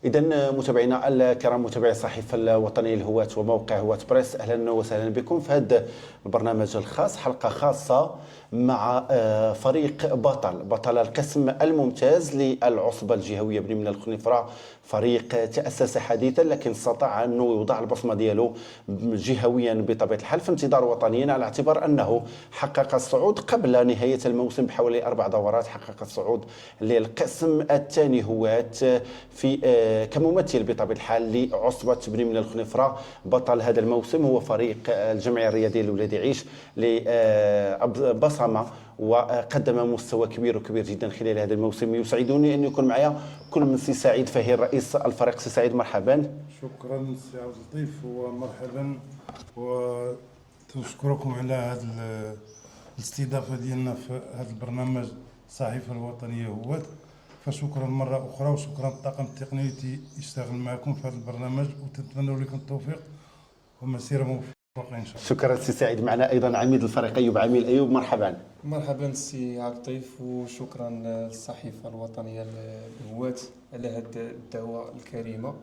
إذا متابعينا الكرام، متابعي الصحيفة الوطنية الهواة وموقع هواة بريس، أهلا وسهلا بكم في هذا البرنامج الخاص، حلقة خاصة مع فريق بطل القسم الممتاز للعصبة الجهوية بن من الخنيفرة. فريق تأسس حديثا لكن استطاع أنه يوضع البصمة ديالو جهويا بطبيعة الحال في انتظار وطنيا، على اعتبار أنه حقق الصعود قبل نهاية الموسم بحوالي 4 دورات. حقق الصعود للقسم الثاني هواة في كممثل بطبيعة الحال لعصبة بن من الخنيفرة. بطل هذا الموسم هو فريق الجمعية الرياضية لولاد عيش لبصمة وقدم مستوى كبير وكبير جدا خلال هذا الموسم. يسعدني ان يكون معي كل من سي سعيد فهير رئيس الفريق. سي سعيد مرحبا. شكرا سي عبد اللطيف ومرحبا، ونشكركم على هذه الاستضافه ديالنا في هذا البرنامج الصحيفه الوطنيه هواة. فشكرا مره اخرى، وشكرا الطاقم التقني اللي يشتغل معكم في هذا البرنامج، وتتمنى لكم التوفيق ومسيره موفقه ان شاء الله. شكرا سي سعيد. معنا ايضا عميد الفريق ايوب عميل. ايوب مرحبا. مرحبا سي عبد اللطيف، وشكرا للصحيفه الوطنيه لهواة على هذه الدعوه الكريمه،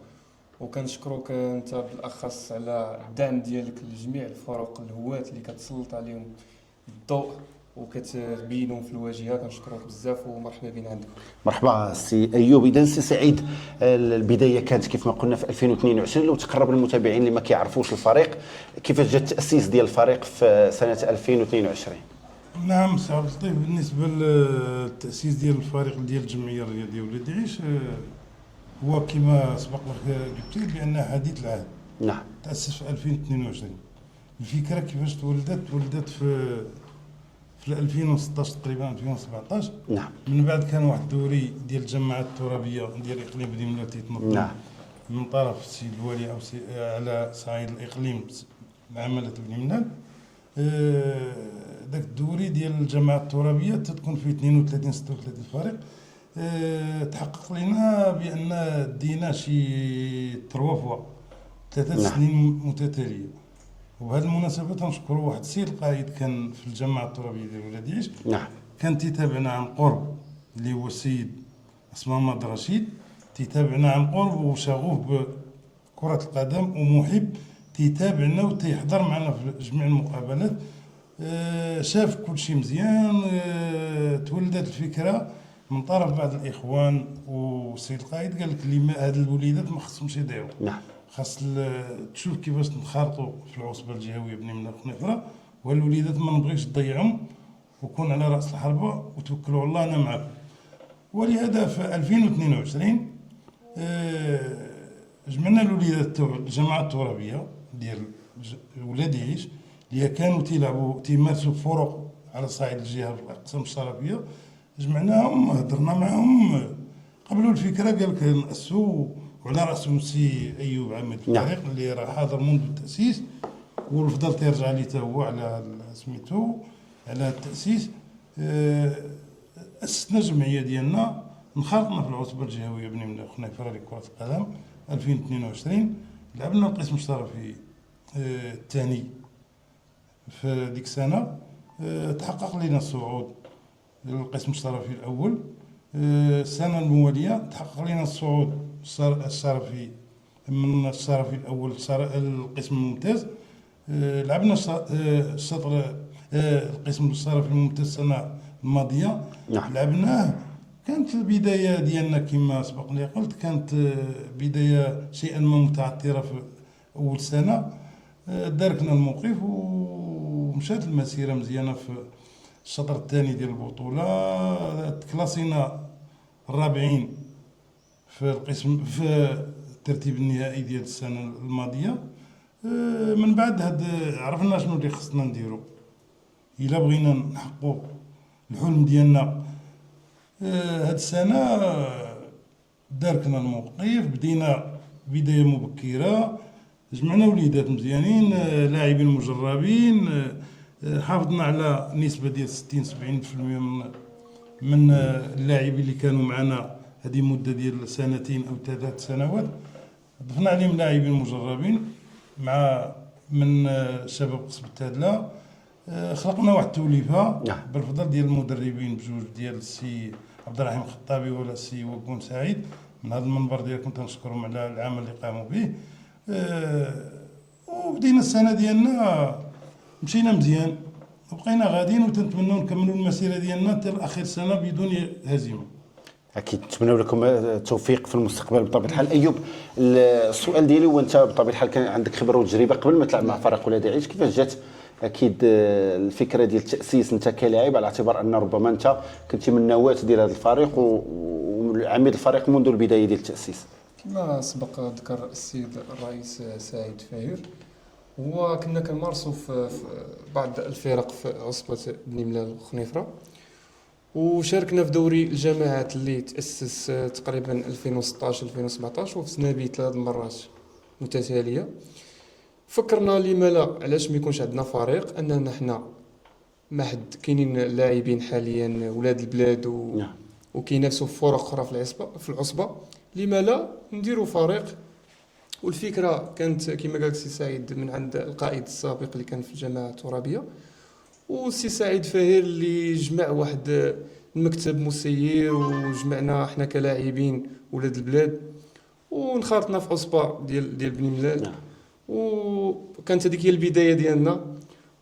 وكنشكروك انت بالاخص على الدعم ديالك لجميع الفرق الهواة اللي كتسلط عليهم الضوء وكتبينهم في الواجهه. كنشكروك بزاف ومرحبا بنا عندكم. مرحبا سي ايوب. اذا سي سعيد، البدايه كانت كيف ما قلنا في 2022. لو تقرب للمتابعين اللي ما كيعرفوش الفريق، كيفاش جا التاسيس ديال الفريق في سنه 2022؟ نعم سي عبد اللطيف، بالنسبه للتاسيس ديال الفريق ديال الجمعيه الرياضيه ولاد عيش، هو كما سبق لك قلت لي بان حديث العهد. نعم. تاسس في 2022. الفكره كيفاش تولدت في 2016 تقريبا 2017. نعم. من بعد كان واحد الدوري ديال الجماعات الترابيه ديال اقليم بني ملال تيتنظم. نعم. من طرف السيد الوالي او على صعيد الاقليم معامله بني ملال. داك الدوري ديال الجماعات الترابيه تتكون فيه 32 36 فريق. تحقق لنا بان دينا شي 3 سنين متتاليه. وبهذه المناسبه تنشكروا واحد السيد القائد كان في الجماعه الترابيه ديال ولاد عيش. نعم. كان تيتابعنا عن قرب، اللي هو السيد اسمه محمد رشيد. تيتابعنا عن قرب وشغوف بكره القدم ومحب، تيتابعنا وتيحضر معنا في جميع المقابلات. شاف كل شيء مزيان. تولدت الفكره من طرف بعض الاخوان، والسيد القائد قال لك هاد الوليدات ما خصهمش يضيعوا. نعم. خاص تشوف كيفاش نخرطوا في العصبه الجهويه بني من الخنيفره، والوليدات ما نبغيش تضيعهم، وكون على راس الحربه وتوكلوا على الله انا معكم. ولهذا في 2022 جمعنا الوليدات تاع الجماعه الترابيه ديال ولاد عيش اللي كانوا تيمارسوا فرق على صعيد الجهه في الاقسام الشرفيه. جمعناهم، هضرنا معهم، قبلوا الفكره، قال لك ناسوا، وعلى راسهم السي ايوب عميد الفريق اللي راه حاضر منذ التاسيس، والفضل تيرجع ليه حتى هو على سميتو على التاسيس. اسسنا الجمعيه ديالنا، انخرطنا في العصبه الجهويه بني من الخنيفره لكره القدم 2022. لعبنا القسم الشرفي الثاني في ديك السنه. تحقق لنا الصعود للقسم الشرفي الاول. السنه المواليه تحقق لنا الصعود الشرفي من الشرفي الاول القسم الممتاز. لعبنا الشطر القسم الشرفي الممتاز السنه الماضيه. نعم. لعبناه. كانت البدايه ديالنا كما سبق لي قلت، كانت بدايه شيئا ما متعثره في اول سنه. داركنا الموقف ومشات المسيره مزيانه. في الشطر الثاني ديال البطوله تكلاسينا الرابعين في القسم في الترتيب النهائي ديال السنه الماضيه. من بعد عرفنا شنو اللي خصنا نديرو الا بغينا نحققوا الحلم ديالنا. هاد السنه داركنا الموقف، بدينا بدايه مبكره، جمعنا وليدات مزيانين، لاعبين مجربين. حافظنا على نسبه ديال 60-70% من اللاعبين اللي كانوا معنا هذه مده ديال 2 أو 3 سنوات. ضفنا عليهم لاعبين مجربين مع من شباب قسم التادله. خلقنا واحد التوليفه بالفضل ديال المدربين بجوج، ديال السي عبد الرحيم الخطابي ولا السي وقون سعيد، من هذا المنبر ديالكم تنشكرهم على العمل اللي قاموا به. وبدينا السنه ديالنا مشينا مزيان وبقينا غاديين، وتنتمنوا نكملوا المسيره ديالنا حتى لاخر السنه بدون هزيمه. اكيد نتمنوا لكم التوفيق في المستقبل بطبيعه الحال. ايوب، السؤال ديالي هو انت بطبيعه الحال كان عندك خبره وتجربه قبل ما تلعب مع فريق ولادي عيش، كيفاش جات اكيد الفكره ديال التاسيس انت كلاعب، على اعتبار ان ربما انت كنتي من النواه ديال هذا الفريق وعميد الفريق منذ البدايه ديال التاسيس؟ كما سبق ذكر السيد الرئيس سعيد فاهر، هو كنا كنمارسوا في بعض الفرق في عصبة بني ملال وخنيفرة، وشاركنا في دوري الجماعات اللي تأسس تقريبا 2016 2017 وفزنا به 3 مرات متتالية. فكرنا لما لا، علاش ما يكونش عندنا فريق، اننا حنا ما حد كاينين لاعبين حاليا ولاد البلاد وكينافسوا في فرق اخرى في العصبة، لما لا نديروا فريق. والفكره كانت كما قال السي سعيد من عند القائد السابق اللي كان في الجماعه الترابيه، والسي سعيد فاهر اللي جمع واحد المكتب مسير وجمعنا احنا كلاعبين ولاد البلاد ونخرطنا في عصبه ديال بني ملال. وكانت هذيك هي البدايه ديالنا،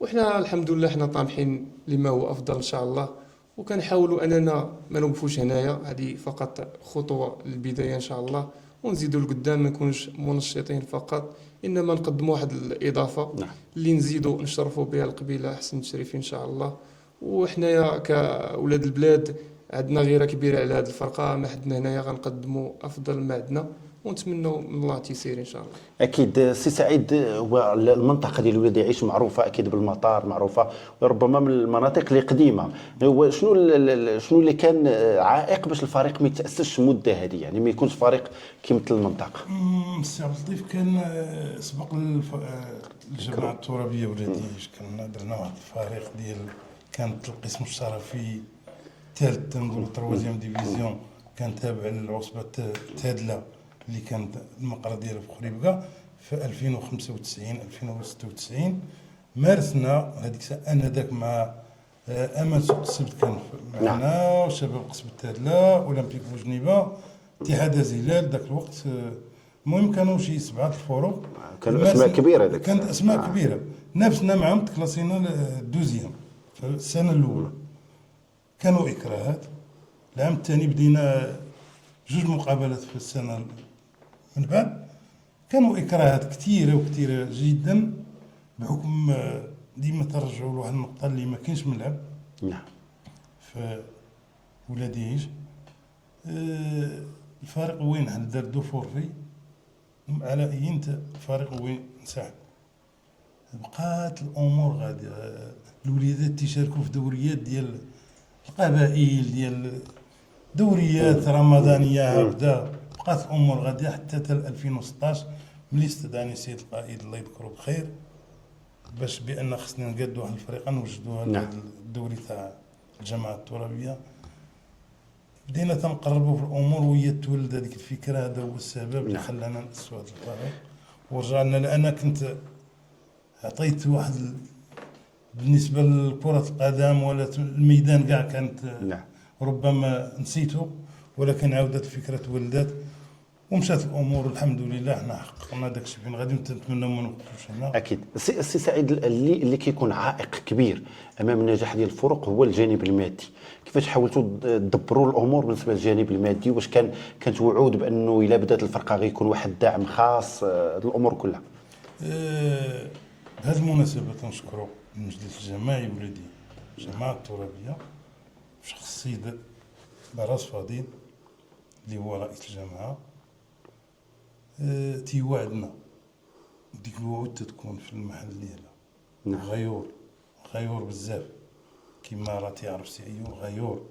وحنا الحمد لله حنا طامحين لما هو افضل ان شاء الله، وكنحاولوا اننا ما نوقفوش هنايا، هذه فقط خطوه للبدايه ان شاء الله، ونزيدوا لقدام، ما نكونش منشطين فقط، انما نقدموا واحد الاضافه اللي نزيدوا نشرفوا بها القبيله احسن تشريف ان شاء الله. وحنايا كاولاد البلاد عندنا غيره كبيره على هذه الفرقه، ما حدنا هنايا غنقدموا افضل ما عندنا، ونتمنوا من الله تيسير ان شاء الله. اكيد سي سعيد، هو المنطقه ديال ولادي عيش معروفه اكيد بالمطار، معروفه وربما من المناطق اللي قديمه. هو شنو اللي كان عائق باش الفريق ما يتاسسش مده هذه، يعني ما يكونش فريق كيمثل المنطقه؟ السي عبد اللطيف كان سبق الجماعه الترابيه ولادي عيش، كنا درنا واحد الفريق ديال كانت القسم الشرفي الثالث تنقولوا تروازيام ديفيزيون، كان تابع للعصبه تادله اللي كانت المقر ديالها في خريبكا. في 2095 2096 مارسنا هذيك الساعه انذاك مع امل سوق السبت كان معنا، وشباب قسم التادله، اولمبيك بوجنيبه، اتحاد زلال ذاك الوقت. المهم كانوا شي 7 الفرق، كانوا اسماء كبيره ذاك، كانت اسماء كبيره. نافسنا معهم، تكلاسينا الدوزيام في السنه الاولى. كانوا اكراهات. العام الثاني بدينا 2 مقابلات في السنه من بعد، كانوا اكراهات كثيره وكثيره جدا، بحكم ديما ترجعوا لواحد النقطه اللي ما كاينش ملعب. في ولادي عيش الفريق وين حنا دار دو فورفي على اينت الفريق وين نسحب. بقات الامور غاديه، الوليدات تيشاركوا في دوريات ديال القبائل، ديال دوريات رمضانيه هكذا. بقات الامور غاديه حتى 2016 ملي استدعاني السيد القائد الله يذكره بخير باش بان خصنا نقادوا واحد الفريق نوجدوا هذا الدوري تاع الجماعه الترابيه. بدينا تنقربوا في الامور وهي تولد هذيك الفكره. هذا هو السبب اللي خلانا نأسسوا هذا الفريق ورجعنا. لأنا كنت عطيت واحد بالنسبه لكره القدم ولا الميدان كاع كانت ربما نسيته، ولكن عاودت الفكره تولدت ومشات الامور الحمد لله. حنا حققنا داك الشيء فين غادي، نتمنوا ما نوقفوش هنا. اكيد. السي سعيد، اللي كيكون عائق كبير امام النجاح ديال الفرق هو الجانب المادي. كيفاش حاولتوا تدبروا الامور بالنسبه للجانب المادي؟ واش كانت وعود بانه الا بدات الفرقه غيكون واحد الدعم خاص؟ الامور كلها بهذه المناسبه تنشكروا المجلس الجماعي ولادي الجماعه الترابيه في شخص السيد براس فضيل اللي هو رئيس الجامعه. تيوعدنا ديك الوعود تتكون في المحل ديالها. غيور بزاف، كما راه تيعرف سي ايوب، غيور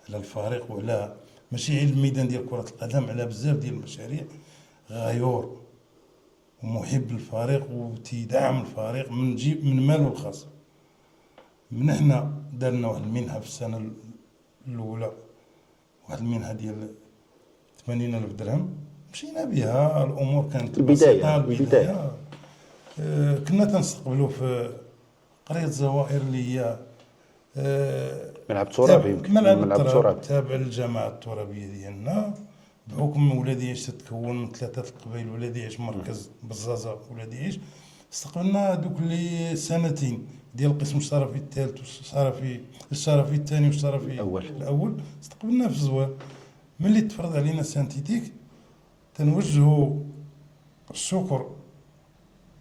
على الفريق وعلى ماشي على الميدان ديال كره القدم، على بزاف ديال المشاريع. غيور ومحب للفريق وتيدعم الفريق من ماله الخاص. من حنا دارنا واحد المنحه في السنه الاولى، واحد المنحه ديال 80,000 درهم، مشينا بها. الامور كانت البدايه. كنا تنستقبلوا في قريه الزوائر اللي هي ملعب ترابي، ملعب ترابي تابع للجماعه الترابيه ديالنا بحكم ولادي يعيش تتكون من 3 القبائل، ولادي يعيش مركز بزازة، ولادي يعيش استقبلنا دوك لي سنتين ديال القسم الشرفي الثالث والشرفي الثاني والشرفي الاول استقبلنا في الزوار. ملي تفرض علينا سانتيتيك تنوجهوا الشكر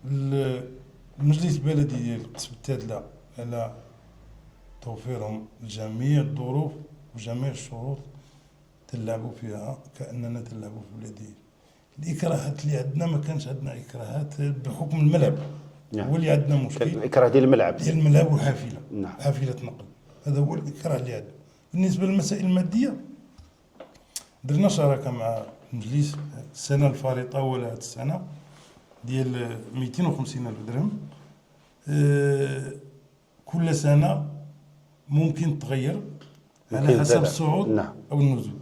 للمجلس البلدي ديال القسم التادلة على توفيرهم جميع الظروف وجميع الشروط تلعبوا فيها كأننا تلعبوا في بلادية. الإكراهات اللي عندنا ما كانش عندنا إكراهات بحكم الملعب. نعم. هو اللي عندنا مشكل الإكراه ديال الملعب، ديال الملعب والحافلة. نعم. حافلة نقل، هذا هو الإكراه اللي عندنا. بالنسبة للمسائل المادية درنا شراكة مع المجلس السنة الفارطة ولا هذه السنة ديال 250 ألف درهم. كل سنة ممكن تغير على حسب الصعود نعم. أو النزول.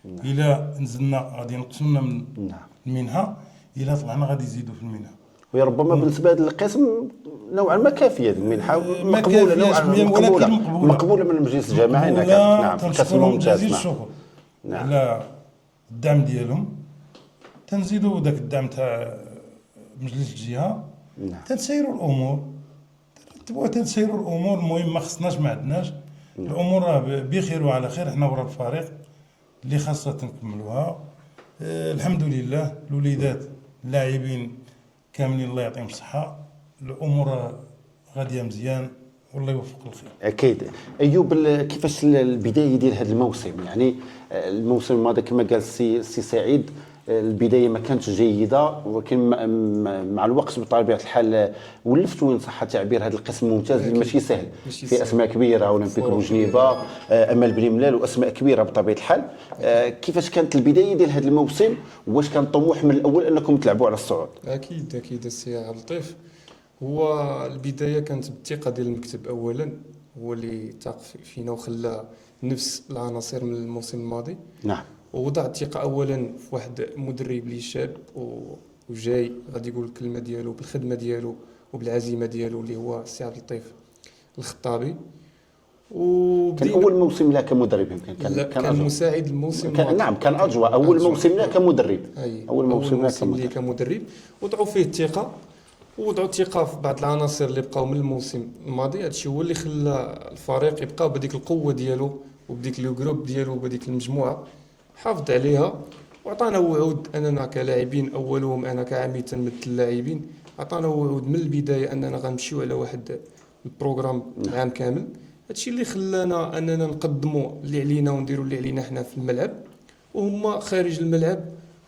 نعم. إلا نزلنا غادي ينقصونا من نعم. المنحة، إلا طلعنا غادي يزيدوا في المنحة. وربما بالنسبه لهذا القسم نوعا ما كافيه المنحه، مقبوله نوعا مقبوله من المجلس الجماعي. نعم. قسم ممتاز. نعم. الشكر نعم. على الدعم ديالهم. تنزيدوا ذاك الدعم تاع مجلس الجهه. نعم. تنسيروا الامور، تنسيروا الامور. المهم ما خصناش ما عندناش. الامور راه بخير وعلى خير. حنا ورا الفريق اللي خاصة نكملوها. الحمد لله الوليدات اللاعبين كاملين الله يعطيهم الصحة. الأمور غادية مزيان والله يوفق الخير. أكيد. أيوب، كيفاش البداية ديال هذا الموسم؟ يعني الموسم الماضي كما قال السي سعيد البداية ما كانتش جيدة، ولكن مع الوقت بطبيعة الحال ولفت وين صح التعبير هذا القسم الممتاز اللي ماشي سهل، في أسماء كبيرة، أولمبيك بوجنيبة، أمل بن ملال، وأسماء كبيرة بطبيعة الحال. كيفاش كانت البداية ديال هذا الموسم؟ واش كان طموح من الأول أنكم تلعبوا على الصعود؟ أكيد السي عبد اللطيف. هو البداية كانت بالثقة ديال المكتب أولا، هو اللي تاق فينا وخلى نفس العناصر من الموسم الماضي. نعم. ووضع الثقة أولا في واحد مدرب اللي شاب وجاي غادي يقول الكلمة ديالو بالخدمة ديالو وبالعزيمة ديالو اللي هو السي عبد اللطيف الخطابي. كان أول موسم له كمدرب يمكن كان مساعد الموسم نعم كان أجواء. أول موسم له كمدرب. أول موسم له كمدرب. وضعوا فيه الثقة ووضعوا الثقة في بعض العناصر اللي بقاو من الموسم الماضي. هادشي هو اللي خلى الفريق يبقى بديك القوة ديالو وبديك لو جروب ديالو وبديك المجموعة، حافظ عليها وعطانا وعود اننا كلاعبين، اولهم انا كعامل تنمية اللاعبين، عطانا وعود من البدايه اننا غنمشيو على واحد البروغرام العام كامل. هادشي اللي خلانا اننا نقدموا اللي علينا ونديروا اللي علينا حنا في الملعب وهما خارج الملعب.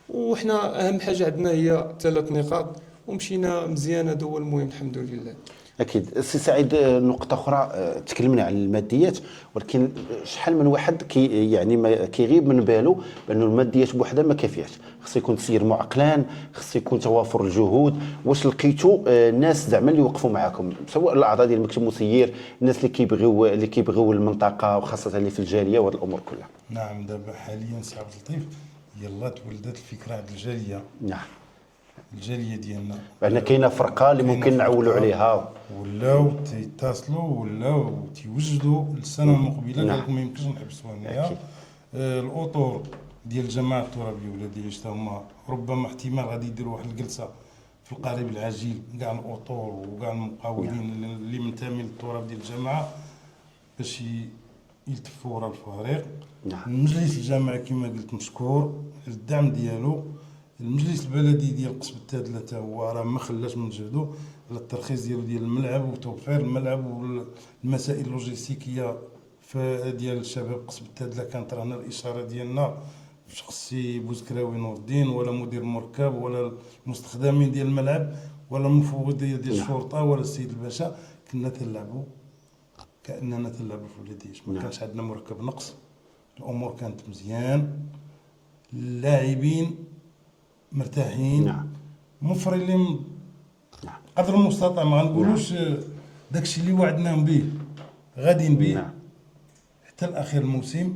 وحنا اهم حاجه عندنا هي 3 نقاط ومشينا مزيان. هذا هو المهم الحمد لله. اكيد. السي سعيد، نقطه اخرى، تكلمنا عن الماديات، ولكن شحال من واحد يعني ما كيغيب من باله بانه الماديات بوحدها ما كافياش، خص يكون تسيير معقلان، خص يكون توافر الجهود. واش لقيتوا ناس زعما اللي وقفوا معكم، سواء الاعضاء ديال المكتب المسير، الناس اللي كيبغيو المنطقه وخاصه اللي في الجاليه وهذه الامور كلها؟ نعم. دابا حاليا سي عبد اللطيف يلا تولدت الفكره عند الجاليه. نعم. الجاليه ديالنا بان كاينه فرقه اللي ممكن نعولوا عليها، ولاو تيتصلوا ولاو تيوجدوا السنه المقبله. نعم. قال لكم ما يمكنش نحبسوها هنايا. الاطور ديال الجماعه الترابيه ولا ديال حتى هما ربما احتمال غادي يديروا واحد الجلسه في القريب العاجل كاع الاطور وكاع المقاولين اللي منتمين للتراب ديال الجماعه باش يلتفوا ورا الفريق. نعم. المجلس الجامعي كما قلت مشكور الدعم ديالو. المجلس البلدي ديال قسم التادلة حتى هو راه ما خلاش من جهدو على الترخيص ديال الملعب وتوفير الملعب والمسائل اللوجستيكيه ديال الشباب قسم التادلة. كانت رانا الاشاره ديالنا في شخص بوزكراوي نور الدين ولا مدير المركب ولا المستخدمين ديال الملعب ولا المفوض ديال الشرطه ولا السيد الباشا. كنا تلعبوا كاننا تلعبوا في ولاديش. ما كانش عندنا مركب نقص. الامور كانت مزيان. اللاعبين مرتاحين. نعم. مفرلين. نعم. قدر المستطاع. ما غنقولوش داكشي اللي وعدناهم به غاديين به. نعم. حتى الاخير الموسم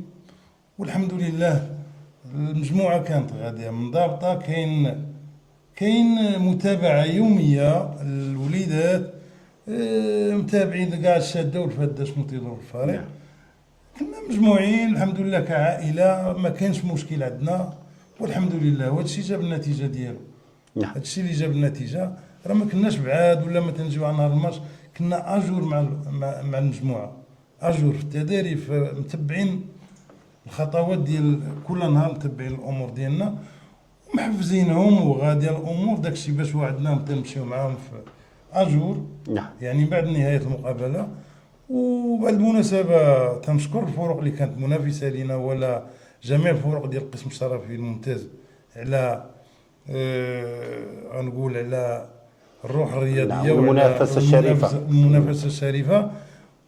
والحمد لله. المجموعه كانت غاديه منضبطه. كاين متابعه يوميه. الوليدات متابعين كاع الشاده والفاده شنو تيدور في الفريق. نعم. كنا مجموعين الحمد لله كعائله. ما كانش مشكل عندنا. والحمد لله. وهذا الشيء جاب النتيجه ديالو. نعم. هذا الشيء اللي جاب النتيجه، راه ما كناش بعاد ولا ما تنجيو على نهار الماتش، كنا اجور مع المجموعه، اجور في التداري، متبعين الخطوات ديال كل نهار، متبعين الامور ديالنا ومحفزينهم وغاديه الامور. داك الشيء باش وعدناهم تنمشيو معاهم في اجور، نعم. يعني بعد نهايه المقابله. وبعد المناسبه تنشكر الفرق اللي كانت منافسه لنا، ولا جميع الفرق ديال القسم الشرفي الممتاز، على غنقول على الروح الرياضيه، نعم. والمنافسة الشريفة. المنافسه الشريفه.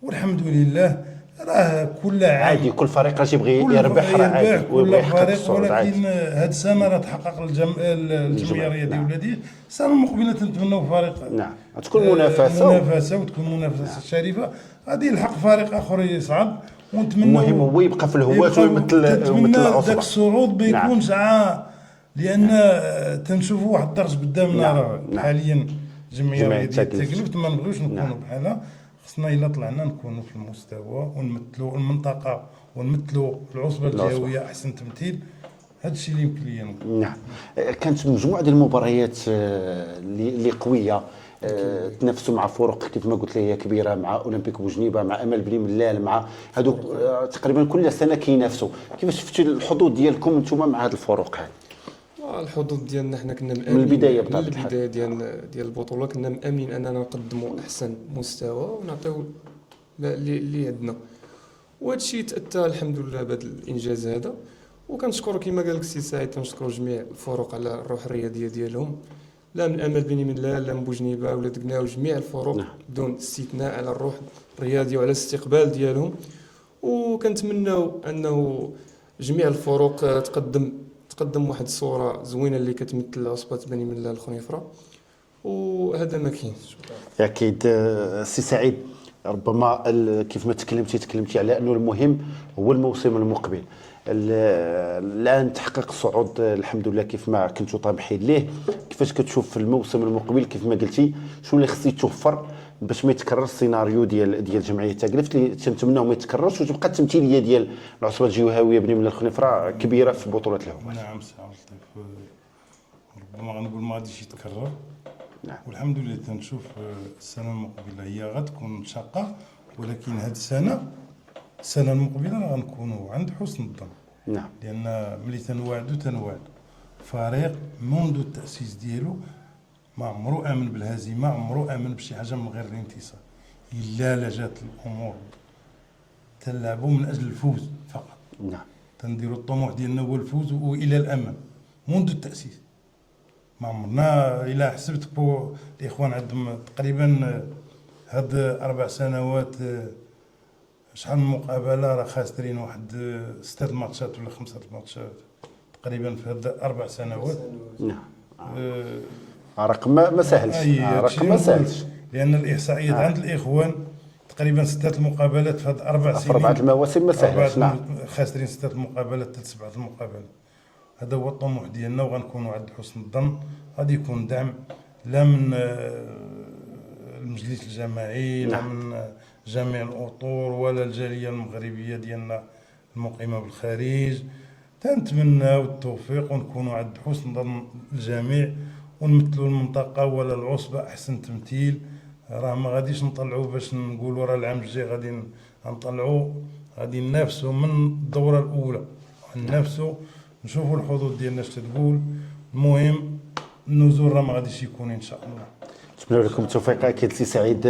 والحمد لله راه كل عام عادي، كل فريق راه يبغي يربح، راه عادي ويبغي كل يحقق فريق. الصعود، ولكن عادي. هذه السنه راه تحقق الجمعيه الرياضيه نعم. الولاديه. السنه المقبله تنتمنوا فريق، نعم، تكون منافسه وتكون منافسه شريفه، غادي يلحق فريق اخر يصعد. ونتمنى المهم هو يبقى في الهواة ويمثل تنتمنى العصبه. ذاك الصعود ما نعم. يكونش لان تنشوفوا واحد الضغط قدامنا. نعم. راه نعم. حاليا جمعيه جمعية رياضيه تكلفت. تكلفت، ما نبغيوش نكونوا نعم. بحالها. خصنا الا طلعنا نكونوا في المستوى ونمثلوا المنطقه ونمثلوا العصبه الجهويه احسن تمثيل. هذا الشيء اللي يمكن ليا نقول. نعم. كانت مجموعه ديال المباريات اللي قويه، تنافسوا مع فرق كيف ما قلت لي هي كبيره، مع اولمبيك بوجنيبه، مع امل بلي ملال، مع هذوك تقريبا كل سنه كينافسوا. كيفاش شفتوا الحظوظ ديالكم انتم مع هذه الفرق هذه؟ الحظوظ ديالنا حنا كنا من البدايه بطبيعه من الحال. البدايه ديال البطوله كنا مامين اننا نقدموا احسن مستوى ونعطيو اللي عندنا، وهذا الشيء تاتى الحمد لله بهذا الانجاز هذا. وكنشكر كما قال لك السي سعيد، كنشكروا جميع الفرق على الروح الرياضيه ديالهم، لا من امل بني من لا من بوجنيبه ولا دقناو، جميع الفرق نعم. بدون استثناء على الروح الرياضيه وعلى الاستقبال ديالهم. وكنتمناو انه جميع الفرق تقدم واحد الصوره زوينه اللي كتمثل عصبه بني من الخنيفره، وهذا ما كاينش. اكيد. سي سعيد، ربما كيف ما تكلمتي على انه المهم هو الموسم المقبل. الان تحقق الصعود الحمد لله كيف ما كنتوا طامحين ليه. كيفاش كتشوف في الموسم المقبل كيف ما قلتي شنو اللي خص يتوفر باش ما يتكررش السيناريو ديال جمعيه تكلفت اللي تنتمناو ما يتكررش، وتبقى التمثيليه ديال العصبه الجهويه بني من الخنيفره كبيره في بطوله الهواة؟ نعم سي عبد اللطيف، ربما غنقول ما غاديش يتكرر. نعم. والحمد لله تنشوف السنه المقبله هي غتكون شاقه، ولكن هذه السنه المقبله راه غنكونوا عند حسن الظن. نعم. لان ملي تنوعد فريق منذ التاسيس ديالو ما عمرو امن بالهزيمه، عمرو امن بشي حاجه من غير الانتصار. الا لجات الامور تلعبوا من اجل الفوز فقط. نعم. تنديروا الطموح ديالنا هو الفوز والى الامام منذ التاسيس. ما عمرنا الا حسبت الاخوان عندهم تقريبا هاد 4 سنوات شحال من مقابله راه خاسرين واحد 6 ماتشات ولا 5 ماتشات تقريبا في هاد 4 سنوات. نعم. رقم ما سهلش. رقم ما سهلش، لان الاحصائيات عند الاخوان تقريبا 6 المقابلات في هاد 4 سنين، 4 المواسم ما سهلش. نعم. خاسرين 6 المقابلات حتى 7 المقابلات. هذا هو الطموح ديالنا، وغنكونوا عند حسن الظن. غادي يكون دعم لا من المجلس الجماعي، لا من جميع الاطر، ولا الجاليه المغربيه ديالنا المقيمه بالخارج. تنتمناو التوفيق ونكونوا عند حسن ظن الجميع، ونمثلوا المنطقه ولا العصبه احسن تمثيل. راه ما غاديش نطلعوا باش نقولوا راه العام الجاي غادي نطلعوا، غادي ننافسوا من الدوره الاولى، ننافسوا نشوفوا الحظوظ ديالنا اش تقول. المهم النزول راه ما غاديش يكون ان شاء الله. نتمنى لكم التوفيق. اكيد سي سعيد،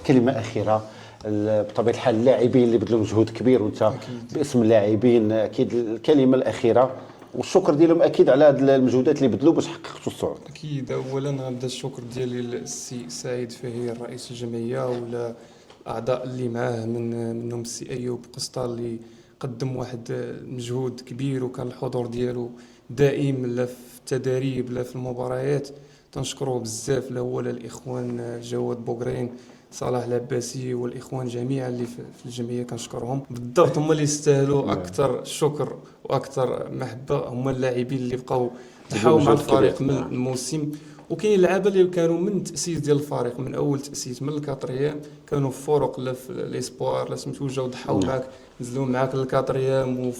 كلمه اخيره. بطبيعه الحال اللاعبين اللي بذلوا مجهود كبير، وانت باسم اللاعبين اكيد الكلمه الاخيره والشكر ديالهم اكيد على هذه المجهودات اللي بذلوا باش حققتوا الصعود. اكيد اولا غنبدا الشكر ديالي للسي سعيد فهي رئيس الجمعيه، ولا الاعضاء اللي معاه منهم السي ايوب قسطا اللي قدم واحد مجهود كبير، وكان الحضور ديالو دائم لا في التدريب لا في المباريات. تنشكروه بزاف، لا هو لا الاخوان جواد بوغرين، صلاح العباسي والاخوان جميعا اللي في الجمعيه كنشكرهم بالضبط. هما اللي يستاهلوا اكثر شكر واكثر محبه، هما اللاعبين اللي بقاو تحاول مع الفريق من الموسم. وكاين لعابه اللي كانوا من التاسيس ديال الفريق، من اول تاسيس من الكاتريام كانوا في فرق لا في ليسبوار لا سميتو، جاو ضحاو معاك، نزلوا معاك للكاتريام وفي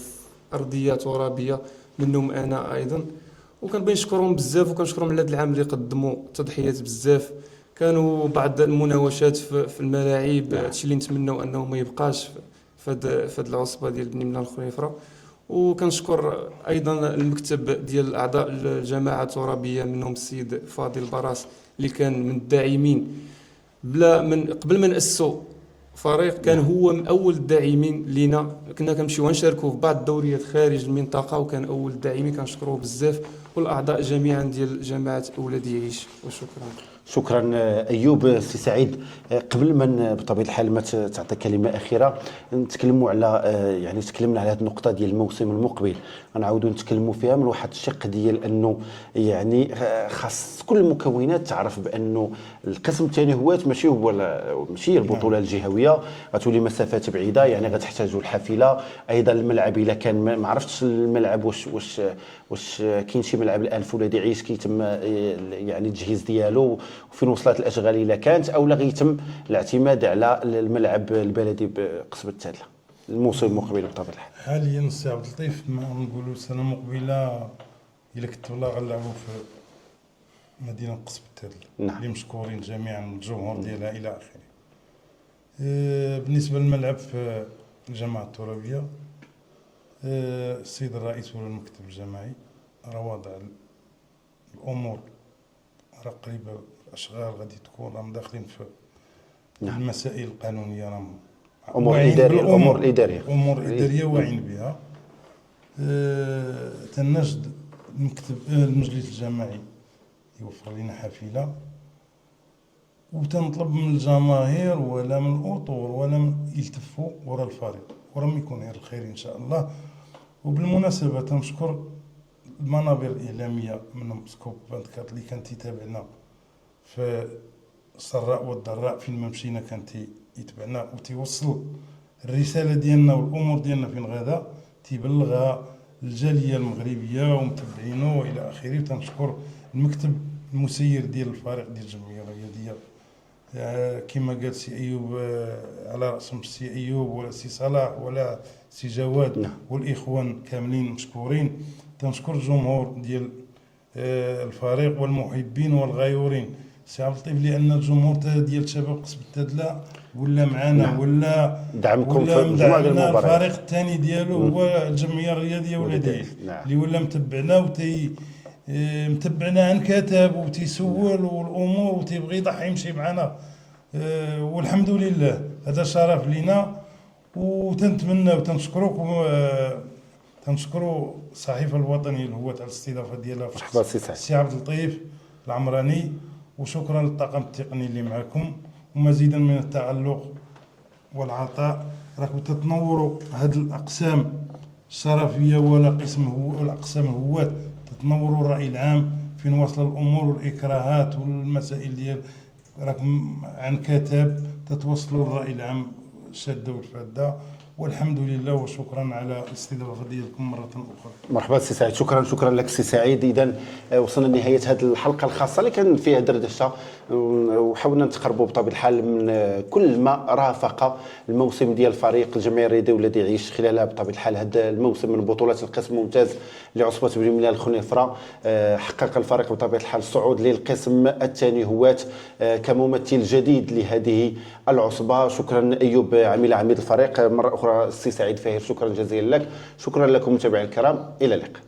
ارضيات ترابيه. منهم انا ايضا. وكنبغي نشكرهم بزاف، وكنشكرهم على هذا العام اللي قدموا تضحيات بزاف. كانوا بعض المناوشات في الملاعب، هادشي اللي نتمنوا انه ما يبقاش في هاد العصبه ديال بني ملال الخنيفره. وكنشكر ايضا المكتب ديال اعضاء الجماعه الترابيه، منهم السيد فاضل براس اللي كان من الداعمين قبل ما نأسسوا فريق، كان هو من اول الداعمين لينا. كنا كنمشيو نشاركوا في بعض الدوريات خارج المنطقه، وكان اول الداعمين، كنشكروه بزاف، والاعضاء جميعا ديال جماعه اولاد يعيش. وشكرا. شكرا ايوب. سي سعيد، قبل ما بطبيعه الحال ما تعطي كلمه اخيره، نتكلموا على يعني تكلمنا على هذه النقطه ديال الموسم المقبل، غنعاودوا نتكلموا فيها من واحد الشق ديال انه يعني خاص كل المكونات تعرف بانه القسم الثاني هو ماشي البطوله الجهويه، غتولي مسافات بعيده، يعني غتحتاجوا الحافله ايضا. الملعب الا كان ما عرفتش الملعب واش كاين شي ملعب الان في ولاد يعيش كيتم يعني التجهيز ديالو، وفين وصلت الاشغال الا كانت، او لا غيتم الاعتماد على الملعب البلدي بقصبة التادله الموسم المقبل بطبيعه الحال. حاليا السي عبد اللطيف ما نقولوا السنه المقبله الا كنت والله غنلعبوا في مدينه قصبة التادله. نعم. اللي مشكورين جميعا الجمهور ديالها الى اخره. بالنسبه للملعب في الجماعه الترابيه، السيد الرئيس ولا المكتب الجماعي راه واضع الامور، راه قريبه الاشغال غادي تكون، راهم داخلين في نعم. المسائل القانونيه، راهم امور اداريه، الامور الاداريه واعيين بها. تنجد المكتب المجلس الجماعي يوفر لنا حافله، وتنطلب من الجماهير ولا من الاطور ولا من يلتفوا وراء الفريق، وراه يكون غير الخير ان شاء الله. وبالمناسبه تنشكر المنابر الاعلاميه منهم سكوب 24 اللي كانت تتابعنا في السراء والضراء، فين ما مشينا كان يتبعنا وتيوصل الرساله ديالنا والامور ديالنا فين غادا، تيبلغها الجاليه المغربيه ومتبعينه والى اخره. تنشكر المكتب المسير ديال الفريق ديال الجمعيه الرياضيه، كما قال سي ايوب، على راسهم السي ايوب ولا سي صلاح ولا سي جواد والاخوان كاملين مشكورين. تنشكر الجمهور ديال الفريق والمحبين والغيورين سي عبد اللطيف، لان الجمهور ديال شباب قصبة التادله ولا معنا ولا دعمكم في مجموعه المباريات. الفريق الثاني ديالو هو الجمعيه الرياضيه ولاد يعيش، اللي ولا متبعنا متبعنا عن كتاب وتيسول والامور وتيبغي يضحي يمشي معنا. والحمد لله هذا شرف لينا. وتنتمنى وتنشكروكم، تنشكروا الصحيفه الوطنيه الهوة على الاستضافه ديالها في السي عبد اللطيف العمراني، وشكرا للطاقم التقني اللي معكم، ومزيدا من التعلق والعطاء. راكم تتنوروا هاد الاقسام الشرفيه ولا الاقسام الهوات، تتنوروا الراي العام فين واصله الامور والاكراهات والمسائل ديال راكم عن كتاب تتوصلوا الراي العام الشاده والفاده. والحمد لله وشكرا على الاستضافه ديالكم مره اخرى. مرحبا سي سعيد، شكرا لك سي سعيد. اذا وصلنا لنهايه هذه الحلقه الخاصه اللي كان فيها دردشه، وحاولنا نتقربوا بطبيعه الحال من كل ما رافق الموسم ديال فريق الجمعيه الرياضيه ولاد يعيش خلالها. بطبيعه الحال هذا الموسم من بطولات القسم الممتاز لعصبه بني ملال الخنيفره، حقق الفريق بطبيعه الحال الصعود للقسم الثاني هوات كممثل جديد لهذه العصبه. شكرا ايوب عميد الفريق. مره اخرى السي سعيد فاهر، شكرا جزيلا لك. شكرا لكم متابعينا الكرام، الى اللقاء.